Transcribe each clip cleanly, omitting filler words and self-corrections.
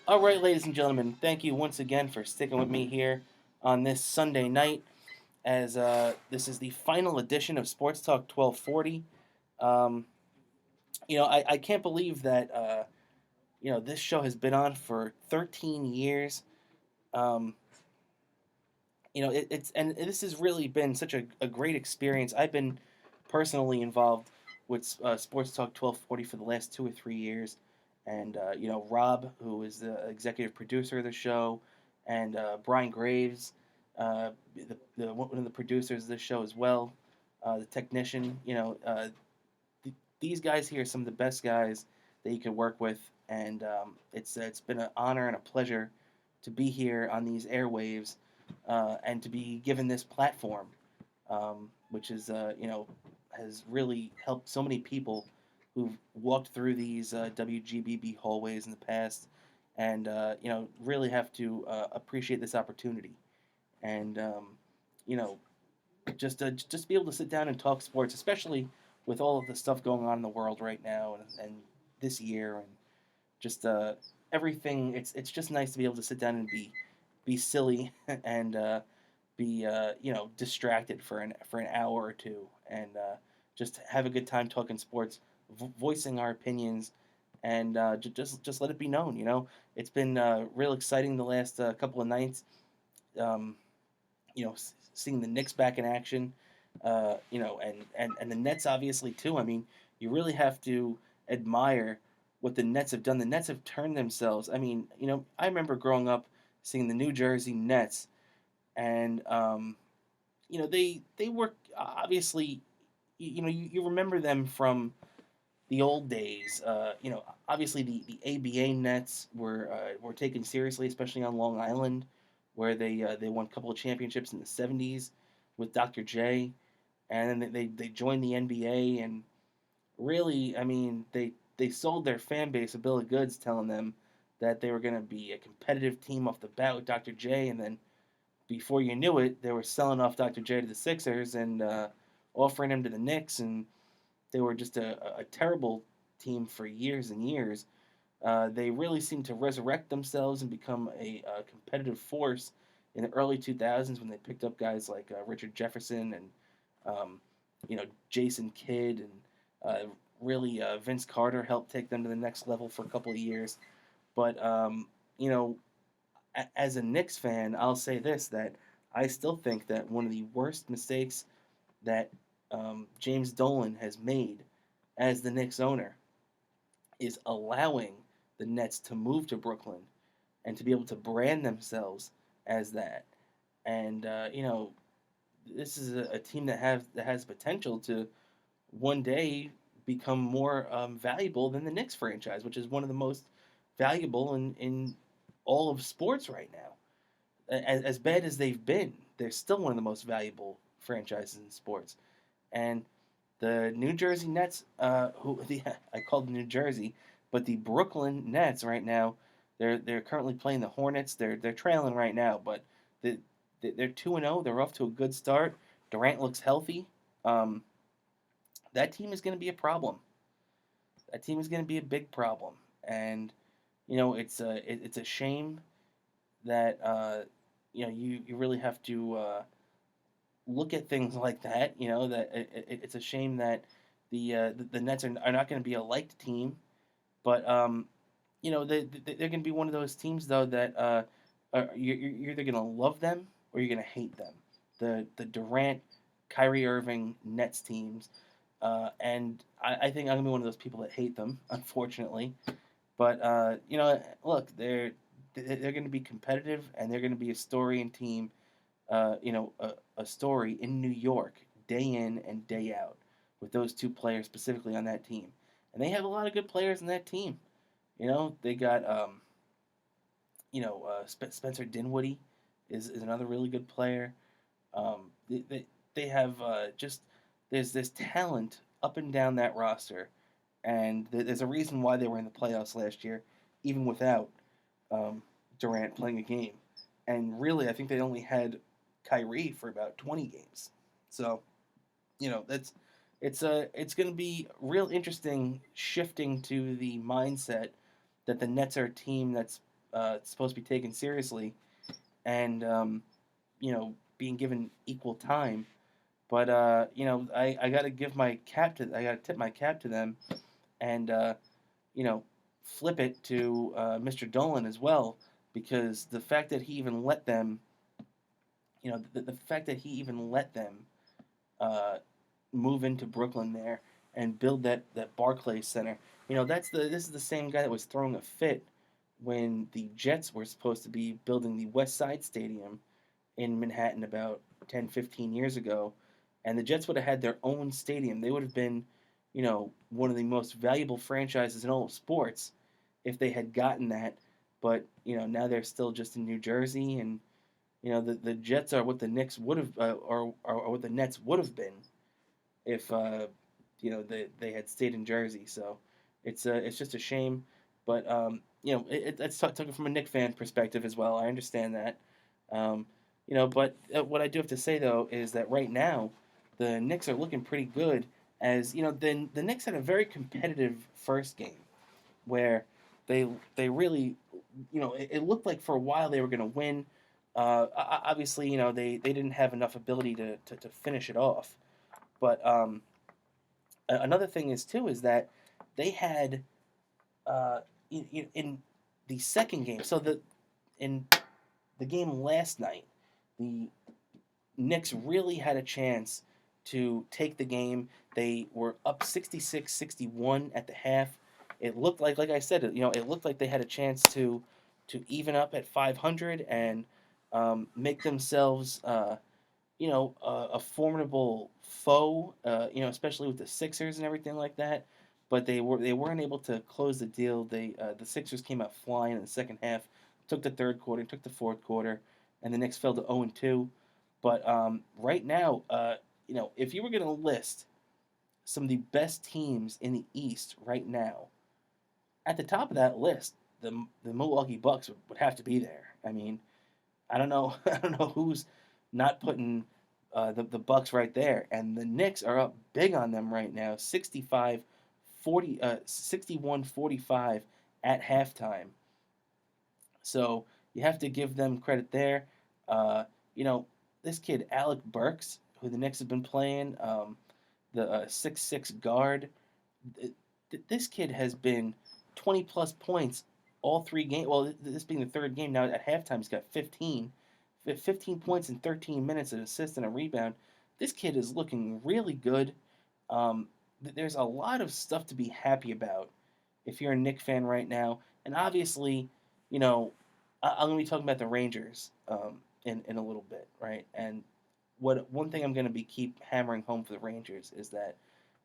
All right, ladies and gentlemen, thank you once again for sticking with me here on this Sunday night as this is the final edition of Sports Talk 1240. Um, I can't believe that, this show has been on for 13 years. Um, and this has really been such a great experience. I've been personally involved with Sports Talk 1240 for the last 2 or 3 years, and Rob, who is the executive producer of the show, and Brian Graves, one of the producers of the show as well, the technician. These guys here are some of the best guys that you could work with, and it's been an honor and a pleasure to be here on these airwaves and to be given this platform, which is has really helped so many people who've walked through these WGBB hallways in the past, and really have to appreciate this opportunity, and you know just be able to sit down and talk sports, especially with all of the stuff going on in the world right now and this year and just everything. It's just nice to be able to sit down and be silly and be distracted for an hour or two and just have a good time talking sports, voicing our opinions, and just let it be known. It's been real exciting the last couple of nights. Um, Seeing the Knicks back in action, and the Nets obviously too. I mean, you really have to admire what the Nets have done. The Nets have turned themselves. I mean, I remember growing up seeing the New Jersey Nets, and they were obviously, you remember them from the old days. Obviously the ABA Nets were taken seriously, especially on Long Island, where they won a couple of championships in the '70s with Dr. J, and then they joined the NBA, and really, I mean, they sold their fan base a bill of goods, telling them that they were going to be a competitive team off the bat with Dr. J, and then before you knew it, they were selling off Dr. J to the Sixers and offering him to the Knicks, and they were just a terrible team for years and years. They really seemed to resurrect themselves and become a competitive force in the early 2000s when they picked up guys like Richard Jefferson and um, Jason Kidd and really Vince Carter helped take them to the next level for a couple of years. But you know, as a Knicks fan, I'll say this, that I still think that one of the worst mistakes that James Dolan has made as the Knicks owner is allowing the Nets to move to Brooklyn and to be able to brand themselves as that. And this is a team that has potential to one day become more valuable than the Knicks franchise, which is one of the most valuable in all of sports right now. As bad as they've been, they're still one of the most valuable franchises in sports. And the New Jersey Nets, I called New Jersey, but the Brooklyn Nets right now, they're currently playing the Hornets. They're trailing right now, but the, they're 2-0. They're off to a good start. Durant looks healthy. Um, that team is going to be a problem. That team is going to be a big problem, and it's a shame that you really have to look at things like that. That it's a shame that the Nets are not going to be a liked team, but they're going to be one of those teams though that you're either going to love them or you're going to hate them. The Durant, Kyrie Irving Nets teams, and I think I'm going to be one of those people that hate them, unfortunately. But look, they're going to be competitive and they're going to be a story and team a story in New York day in and day out with those two players specifically on that team. And they have a lot of good players in that team. They got Spencer Dinwiddie is another really good player. They have just there's talent up and down that roster, and there's a reason why they were in the playoffs last year, even without um, Durant playing a game. And really, I think they only had Kyrie for about 20 games. So, that's it's going to be real interesting shifting to the mindset that the Nets are a team that's supposed to be taken seriously, and being given equal time. But I got to give my cap to I got to tip my cap to them, and you know, flip it to Mr. Dolan as well, because the fact that he even let them, the fact that he even let them uh, move into Brooklyn there and build that Barclays Center. This is the same guy that was throwing a fit when the Jets were supposed to be building the West Side Stadium in Manhattan about 10, 15 years ago, and the Jets would have had their own stadium. They would have been, one of the most valuable franchises in all of sports if they had gotten that. But now they're still just in New Jersey, and the Jets are what the Knicks would have, or what the Nets would have been if they had stayed in Jersey. So it's just a shame. But it's talking from a Knicks fan perspective as well. I understand that. Um, but what I do have to say though is that right now the Knicks are looking pretty good. As the Knicks had a very competitive first game where they really, it looked like for a while they were going to win. Obviously, they didn't have enough ability to finish it off. But another thing is too is that they had uh, in the second game. So in the game last night, the Knicks really had a chance to take the game. They were up 66-61 at the half. It looked like I said, it looked like they had a chance to even up at 500 and make themselves, a formidable foe. Especially with the Sixers and everything like that. But they weren't able to close the deal. The Sixers came out flying in the second half, took the third quarter, took the fourth quarter, and the Knicks fell to 0-2. But right now, if you were going to list some of the best teams in the East right now, at the top of that list, the Milwaukee Bucks would have to be there. I mean, I don't know, I don't know who's not putting the Bucks right there, and the Knicks are up big on them right now, 61-45 at halftime. So you have to give them credit there. Uh, you know, this kid Alec Burks, who the Knicks have been playing, the 6'6" guard. This kid has been 20 plus points all three games. Well, this being the third game now at halftime, he's got 15 points in 13 minutes, an assist and a rebound. This kid is looking really good. Um, there's a lot of stuff to be happy about if you're a Knicks fan right now. And obviously, you know, I'm going to be talking about the Rangers in a little bit, right? And one thing I'm going to be keep hammering home for the Rangers is that,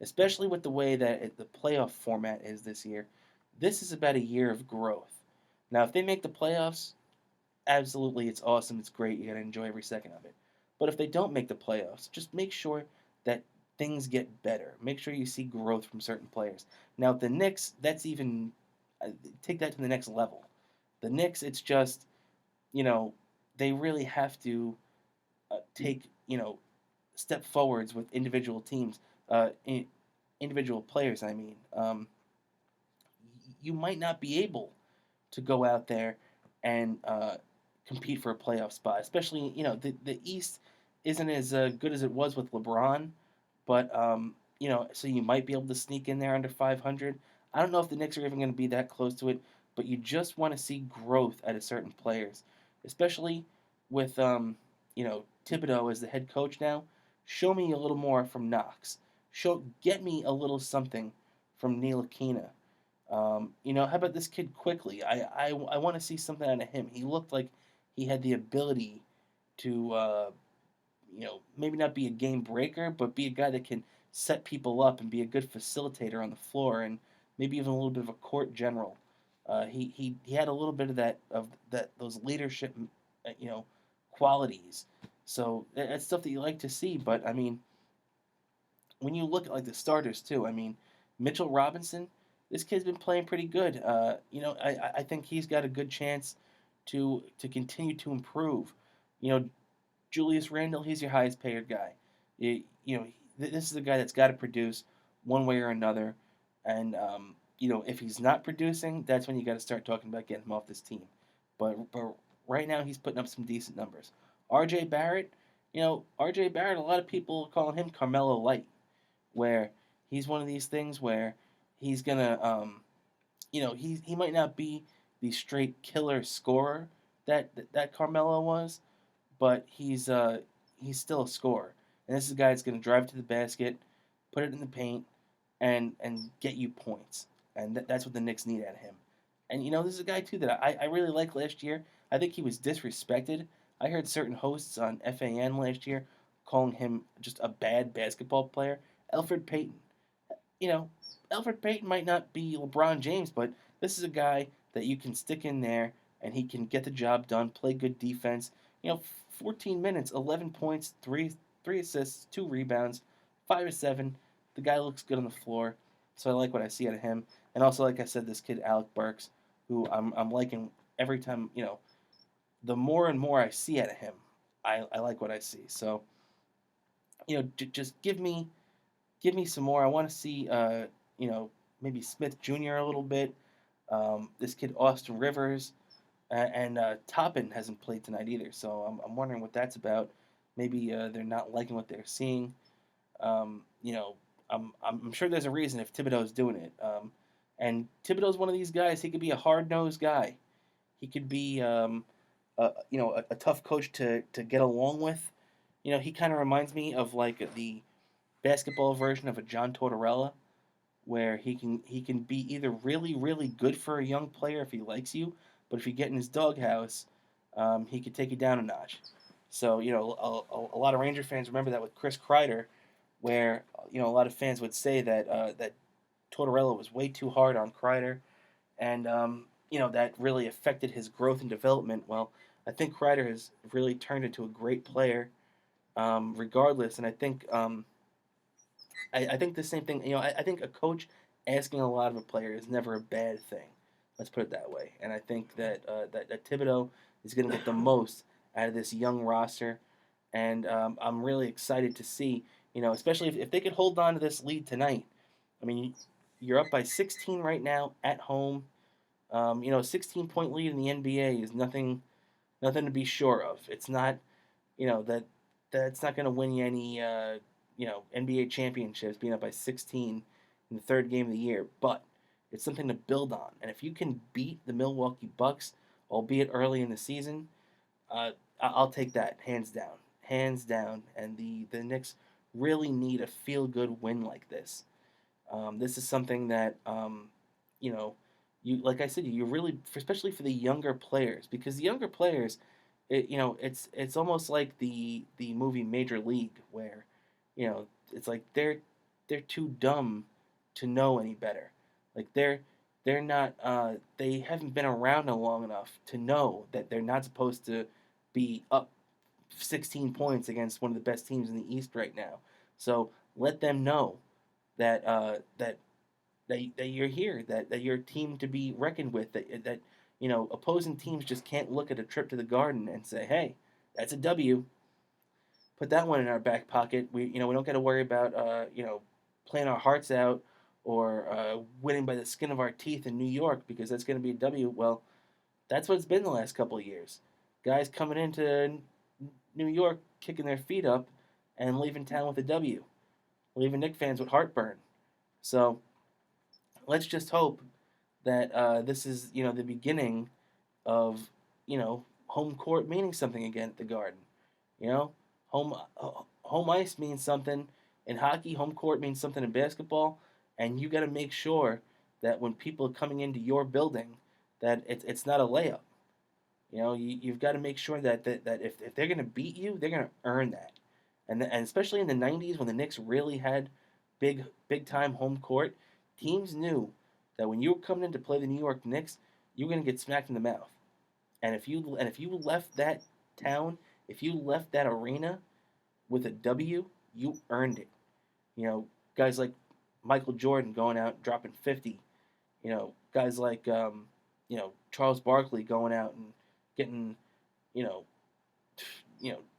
especially with the way that the playoff format is this year, this is about a year of growth. Now, if they make the playoffs, absolutely, it's awesome, it's great, you got to enjoy every second of it. But if they don't make the playoffs, just make sure that things get better. Make sure you see growth from certain players. Now, the Knicks, that's even take that to the next level. The Knicks, it's just they really have to take step forwards with individual teams, individual players. I mean, you might not be able to go out there and compete for a playoff spot, especially the East isn't as good as it was with LeBron, but so you might be able to sneak in there under 500. I don't know if the Knicks are even going to be that close to it, but you just want to see growth out of certain players, especially with Thibodeau as the head coach now. Show me a little more from Knox. Get me a little something from Neil Aquina. How about this kid quickly? I want to see something out of him. He looked like he had the ability to, maybe not be a game breaker, but be a guy that can set people up and be a good facilitator on the floor, and maybe even a little bit of a court general. He had a little bit of those leadership, qualities. So that's stuff that you like to see. But I mean, when you look at like the starters too, I mean, Mitchell Robinson, this kid's been playing pretty good. I think he's got a good chance to continue to improve. You know, Julius Randle, he's your highest paid guy. This is a guy that's got to produce one way or another, and if he's not producing, that's when you got to start talking about getting him off this team. but right now he's putting up some decent numbers. R.J. Barrett, R.J. Barrett, a lot of people calling him Carmelo Light, where he's one of these things where he's gonna, he might not be the straight killer scorer that Carmelo was, but he's still a scorer. And this is a guy that's going to drive to the basket, put it in the paint, and get you points. And that's what the Knicks need out of him. And this is a guy too that I really liked last year. I think he was disrespected. I heard certain hosts on FAN last year calling him just a bad basketball player. Elfrid Payton, you know, Elfrid Payton might not be LeBron James, but this is a guy that you can stick in there and he can get the job done, play good defense. 14 minutes, 11 points, three assists, 2 rebounds, 5 of 7. The guy looks good on the floor, so I like what I see out of him. And also, like I said, this kid Alec Burks, who I'm liking every time. The more and more I see out of him, I like what I see. So just give me some more. I want to see, maybe Smith Jr. a little bit. This kid Austin Rivers, and Toppin hasn't played tonight either. So I'm wondering what that's about. Maybe they're not liking what they're seeing. Um, you know, I'm sure there's a reason if Thibodeau's doing it. And Thibodeau's one of these guys. He could be a hard nosed guy. He could be, a tough coach to get along with. He kind of reminds me of like the basketball version of a John Tortorella, where he can be either really really good for a young player if he likes you, but if you get in his doghouse, he could take you down a notch. So a lot of Ranger fans remember that with Chris Kreider, where a lot of fans would say that Tortorella was way too hard on Kreider, and that really affected his growth and development. Well, I think Kreider has really turned into a great player, regardless, and I think the same thing. I think a coach asking a lot of a player is never a bad thing. Let's put it that way. And I think that Thibodeau is going to get the most out of this young roster, and I'm really excited to see. Especially if they could hold on to this lead tonight. I mean, you're up by 16 right now at home. A 16-point lead in the NBA is nothing to be sure of. It's not, that's not going to win you any, NBA championships being up by 16 in the third game of the year, but it's something to build on. And if you can beat the Milwaukee Bucks, albeit early in the season, I'll take that hands down. And the Knicks really need a feel good win like this. This is something that you like I said, you really, especially for the younger players, because the younger players, it's almost like the movie Major League, where it's like they're too dumb to know any better. Like they're not they haven't been around long enough to know that they're not supposed to be up 16 points against one of the best teams in the East right now. So let them know that that you're here, that you're a team to be reckoned with, that opposing teams just can't look at a trip to the Garden and say, hey, that's a W. Put that one in our back pocket. We don't got to worry about playing our hearts out, or winning by the skin of our teeth in New York, because that's going to be a W. Well, that's what it's been the last couple of years. Guys coming into New York kicking their feet up and leaving town with a W, leaving Knicks fans with heartburn. So let's just hope that this is the beginning of home court meaning something again at the Garden. You know, home home ice means something in hockey. Home court means something in basketball, and you got to make sure that when people are coming into your building, that it's not a layup. You've got to make sure that if they're going to beat you, they're going to earn that. And especially in the 90s, when the Knicks really had big time home court, teams knew that when you were coming in to play the New York Knicks, you were going to get smacked in the mouth. And if you left that town, if you left that arena with a W, you earned it. Guys like Michael Jordan going out and dropping 50. Guys like Charles Barkley going out and getting you know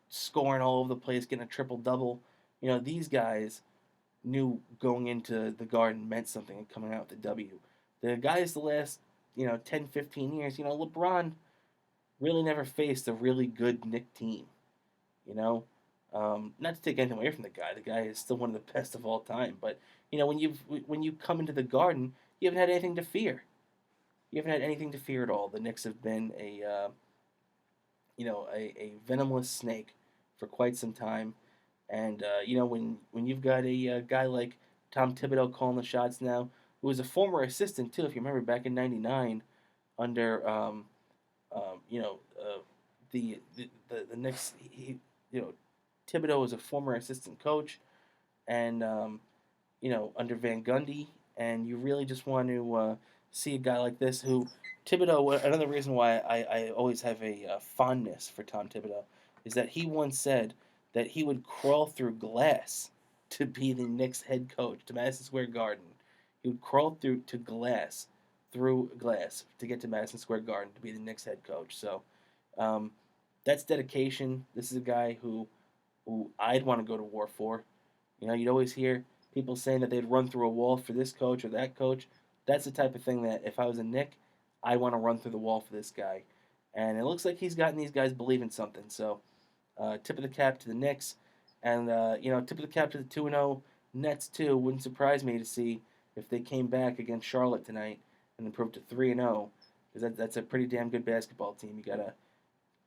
scoring all over the place, getting a triple double. These guys knew going into the Garden meant something and coming out with the W. The guys the last 10, 15 years, LeBron really never faced a really good Knick team. You know, not to take anything away from the guy. The guy is still one of the best of all time. But when you come into the Garden, you haven't had anything to fear. You haven't had anything to fear at all. The Knicks have been a venomous snake for quite some time. And when you've got a guy like Tom Thibodeau calling the shots now, who was a former assistant too, if you remember back in '99 under um, you know uh, the Knicks. You know Thibodeau was a former assistant coach, and under Van Gundy, and you really just want to see a guy like this who Thibodeau. Another reason why I always have a fondness for Tom Thibodeau is that he once said that he would crawl through glass to be the Knicks head coach to Madison Square Garden. He would crawl through glass to get to Madison Square Garden to be the Knicks head coach. So um, that's dedication. This is a guy who I'd want to go to war for. You'd always hear people saying that they'd run through a wall for this coach or that coach. That's the type of thing that if I was a Nick, I want to run through the wall for this guy. And it looks like he's gotten these guys believing something. So, tip of the cap to the Knicks, and tip of the cap to the 2-0 Nets too. Wouldn't surprise me to see if they came back against Charlotte tonight and improved to 3-0, because that's a pretty damn good basketball team. You gotta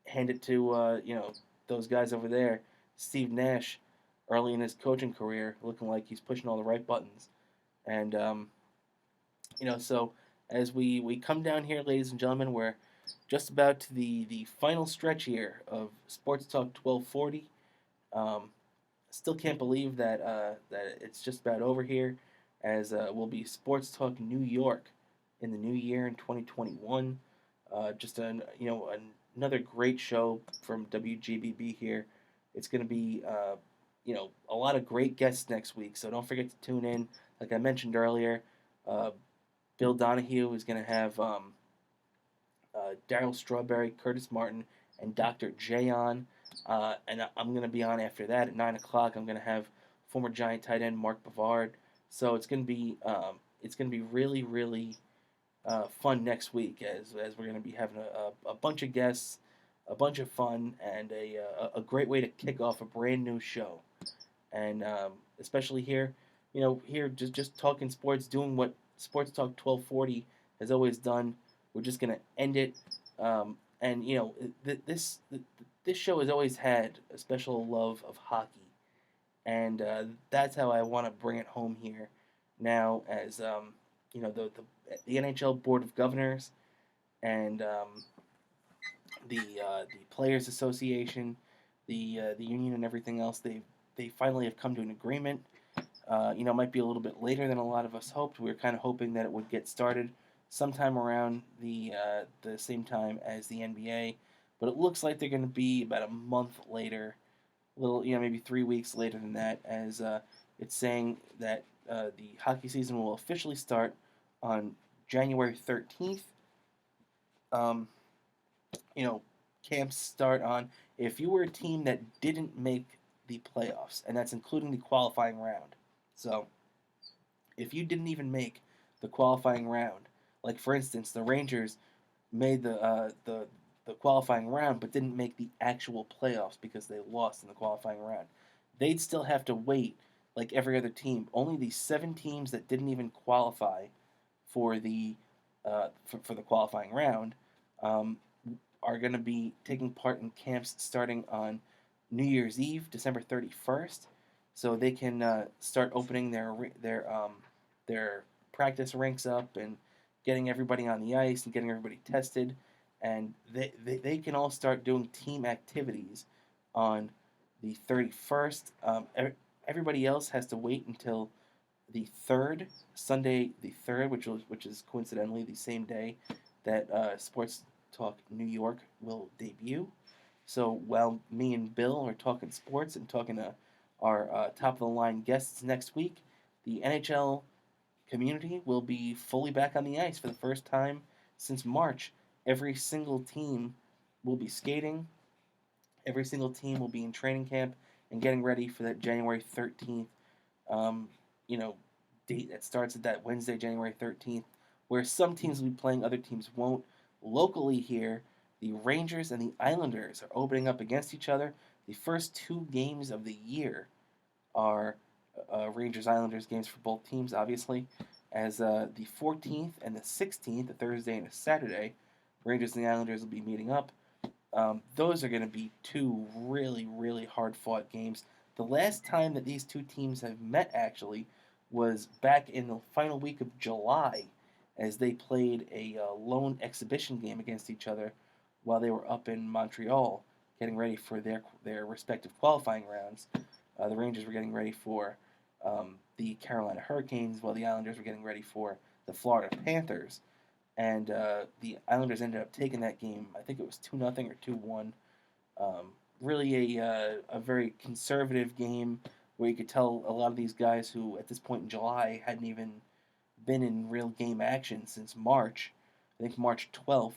hand it to those guys over there. Steve Nash, early in his coaching career, looking like he's pushing all the right buttons. And so as we come down here, ladies and gentlemen, we're just about to the final stretch here of Sports Talk 1240. Still can't believe that it's just about over here, as will be Sports Talk New York in the new year in 2021. Just another great show from WGBB here. It's going to be a lot of great guests next week, so don't forget to tune in. Like I mentioned earlier, uh, Bill Donahue is going to have Daryl Strawberry, Curtis Martin, and Dr. J on. And I'm going to be on after that at 9 o'clock. I'm going to have former Giant tight end Mark Bavard. So it's going to be really, really fun next week, as we're going to be having a bunch of guests, a bunch of fun, and a great way to kick off a brand new show. And especially here, here just talking sports, doing what Sports Talk 1240 has always done. We're just gonna end it. And this show has always had a special love of hockey, and that's how I want to bring it home here. Now, as the NHL Board of Governors and the Players Association, the union, and everything else, they finally have come to an agreement. It might be a little bit later than a lot of us hoped. We were kind of hoping that it would get started sometime around the same time as the NBA, but it looks like they're going to be about a month later, maybe 3 weeks later than that, as it's saying that the hockey season will officially start on January 13th. Um, Camps start on, if you were a team that didn't make the playoffs, and that's including the qualifying round. So, if you didn't even make the qualifying round, like for instance, the Rangers made the qualifying round but didn't make the actual playoffs because they lost in the qualifying round, they'd still have to wait like every other team. Only the 7 teams that didn't even qualify for the qualifying round um, are going to be taking part in camps starting on New Year's Eve, December 31st, so they can start opening their practice rinks up and getting everybody on the ice and getting everybody tested, and they can all start doing team activities on the 31st. Everybody else has to wait until the 3rd, Sunday the 3rd, which is coincidentally the same day that Sports Talk New York will debut. So while me and Bill are talking sports and talking to our top of the line guests next week, the NHL community will be fully back on the ice for the first time since March. Every single team will be skating. Every single team will be in training camp and getting ready for that January 13th, um, you know, date that starts at that Wednesday, January 13th, where some teams will be playing, other teams won't. Locally here, The Rangers and the Islanders are opening up against each other. The first two games of the year are Rangers Islanders games for both teams, obviously, as the 14th and the 16th, a Thursday and a Saturday, Rangers and the Islanders will be meeting up. Those are going to be two really, really hard fought games. The last time that these two teams have met, actually, was back in the final week of July as they played a lone exhibition game against each other while they were up in Montreal getting ready for their respective qualifying rounds. The Rangers were getting ready for the Carolina Hurricanes, while the Islanders were getting ready for the Florida Panthers. And the Islanders ended up taking that game. I think it was 2-0 or 2-1. Really a very conservative game where you could tell a lot of these guys who at this point in July hadn't even been in real game action since March. I think March 12th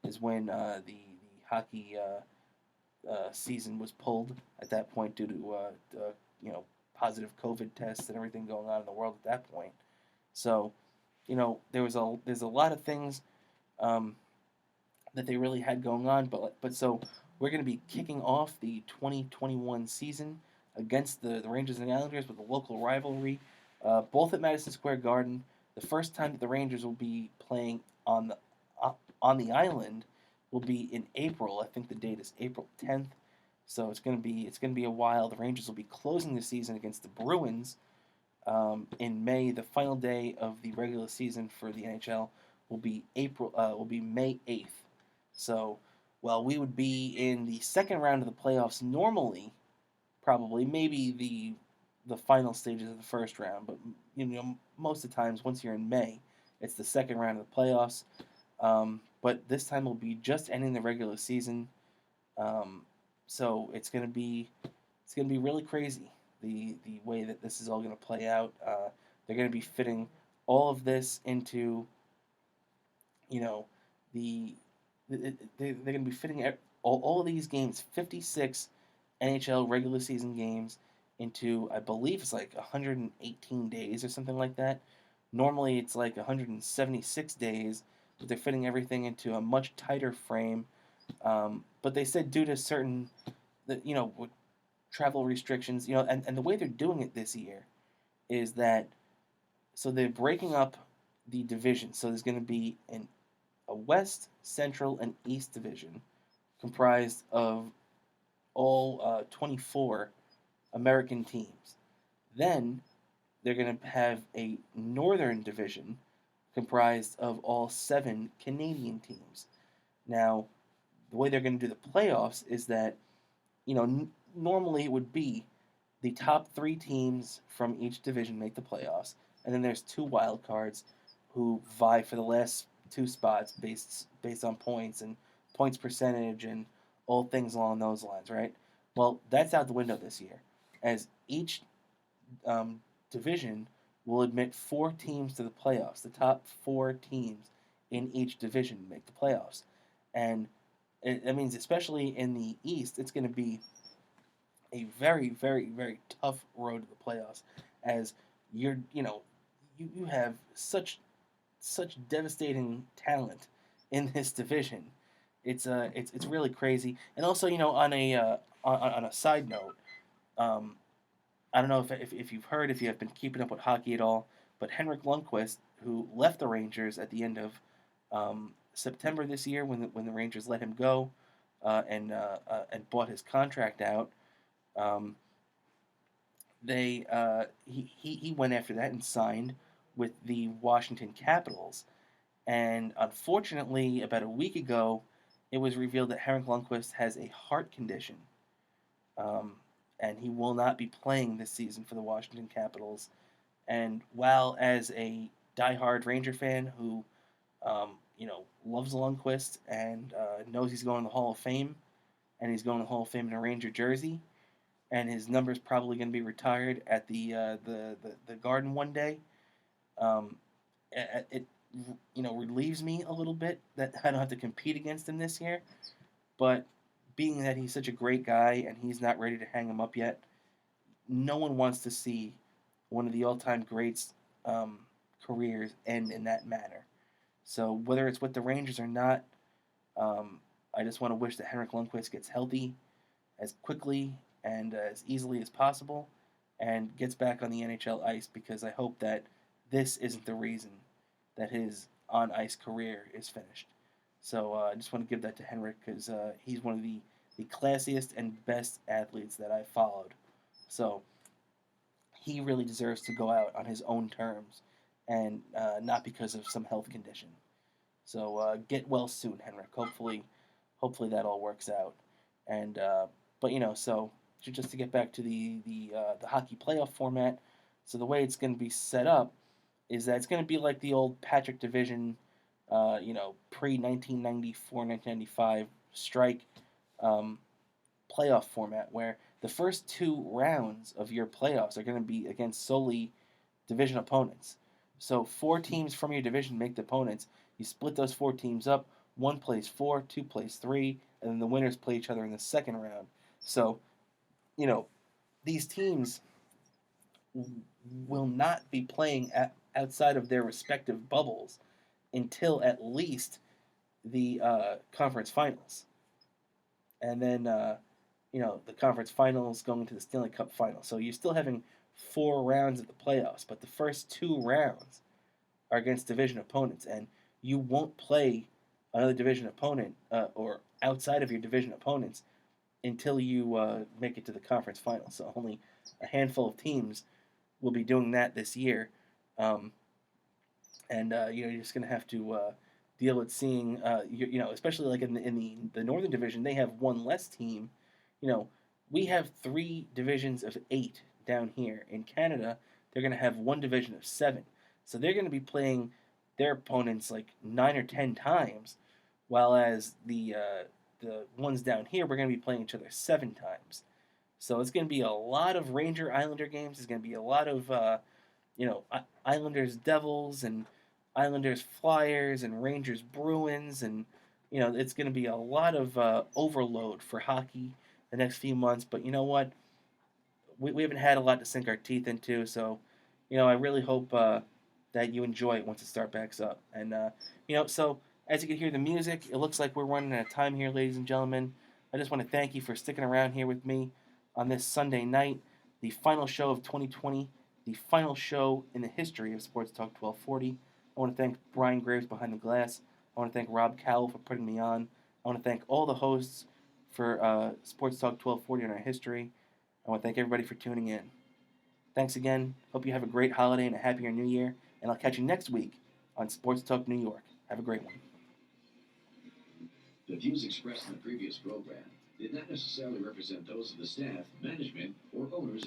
is when the hockey season was pulled at that point due to positive COVID tests and everything going on in the world at that point. So, there's a lot of things um, that they really had going on, but so we're going to be kicking off the 2021 season against the Rangers and the Islanders with a local rivalry, both at Madison Square Garden. The first time that the Rangers will be playing on the island will be in April. I think the date is April 10th. So it's gonna be a while. The Rangers will be closing the season against the Bruins in May. The final day of the regular season for the NHL will be May 8th. So while we would be in the second round of the playoffs normally, probably maybe the final stages of the first round, but most of the times once you're in May, it's the second round of the playoffs. But this time will be just ending the regular season. Um, so it's gonna be really crazy the way that this is all gonna play out. They're gonna be fitting all of this into you know the they're gonna be fitting all of these games, 56 NHL regular season games, into I believe it's like 118 days or something like that. Normally it's like 176 days, but they're fitting everything into a much tighter frame. But they said due to certain, with travel restrictions, and the way they're doing it this year is that so they're breaking up the division. So there's going to be a West, Central, and East division comprised of all 24 American teams. Then they're going to have a Northern division comprised of all 7 Canadian teams. Now, the way they're going to do the playoffs is that, normally it would be the top 3 teams from each division make the playoffs, and then there's 2 wild cards who vie for the last 2 spots based on points and points percentage and all things along those lines, right? Well, that's out the window this year, as each um, division will admit 4 teams to the playoffs. The top 4 teams in each division make the playoffs, and it means especially in the East, it's going to be a very, very, very tough road to the playoffs, as you have such devastating talent in this division. It's really crazy, and also on a side note, um, I don't know if you've heard, if you have been keeping up with hockey at all, but Henrik Lundqvist, who left the Rangers at the end of September this year, when the Rangers let him go, and bought his contract out, um, he went after that and signed with the Washington Capitals. And unfortunately, about a week ago, it was revealed that Henrik Lundqvist has a heart condition, um, and he will not be playing this season for the Washington Capitals. And while as a diehard Ranger fan who, loves Lundqvist and knows he's going to the Hall of Fame, and he's going to the Hall of Fame in a Ranger jersey, and his number's probably going to be retired at the Garden one day. Um, it relieves me a little bit that I don't have to compete against him this year. But being that he's such a great guy and he's not ready to hang him up yet, no one wants to see one of the all-time greats' careers end in that manner. So whether it's with the Rangers or not, um, I just want to wish that Henrik Lundqvist gets healthy as quickly and as easily as possible and gets back on the NHL ice, because I hope that this isn't the reason that his on ice career is finished. So I just want to give that to Henrik, because he's one of the classiest and best athletes that I've followed. So he really deserves to go out on his own terms and not because of some health condition. So get well soon, Henrik. Hopefully that all works out. And but so just to get back to the hockey playoff format, so the way it's going to be set up is that it's going to be like the old Patrick Division, pre 1994 1995 strike um, playoff format, where the first two rounds of your playoffs are going to be against solely division opponents. So four teams from your division make the opponents. You split those four teams up. One plays four, two plays three, and then the winners play each other in the second round. So, you know, these teams will not be playing outside of their respective bubbles until at least the conference finals. And then, the conference finals going into the Stanley Cup final. So you're still having four rounds of the playoffs, but the first two rounds are against division opponents, and you won't play another division opponent or outside of your division opponents until you make it to the conference finals. So only a handful of teams will be doing that this year, um, and you're just going to have to deal with seeing, especially like in the Northern Division, they have one less team. We have three divisions of 8 down here. In Canada, they're going to have one division of 7. So they're going to be playing their opponents like 9 or 10 times, while as the ones down here, we're going to be playing each other 7 times. So it's going to be a lot of Ranger Islander games. It's going to be a lot of Islanders Devils and Islanders Flyers and Rangers Bruins, and it's going to be a lot of overload for hockey the next few months. But you know what? We haven't had a lot to sink our teeth into, so I really hope that you enjoy it once it starts back up. And so as you can hear the music, it looks like we're running out of time here, ladies and gentlemen. I just want to thank you for sticking around here with me on this Sunday night, the final show of 2020, the final show in the history of Sports Talk 1240. I want to thank Brian Graves behind the glass. I want to thank Rob Cowell for putting me on. I want to thank all the hosts for Sports Talk 1240 in our history. I want to thank everybody for tuning in. Thanks again. Hope you have a great holiday and a happier new year. And I'll catch you next week on Sports Talk New York. Have a great one. The views expressed in the previous program did not necessarily represent those of the staff, management, or owners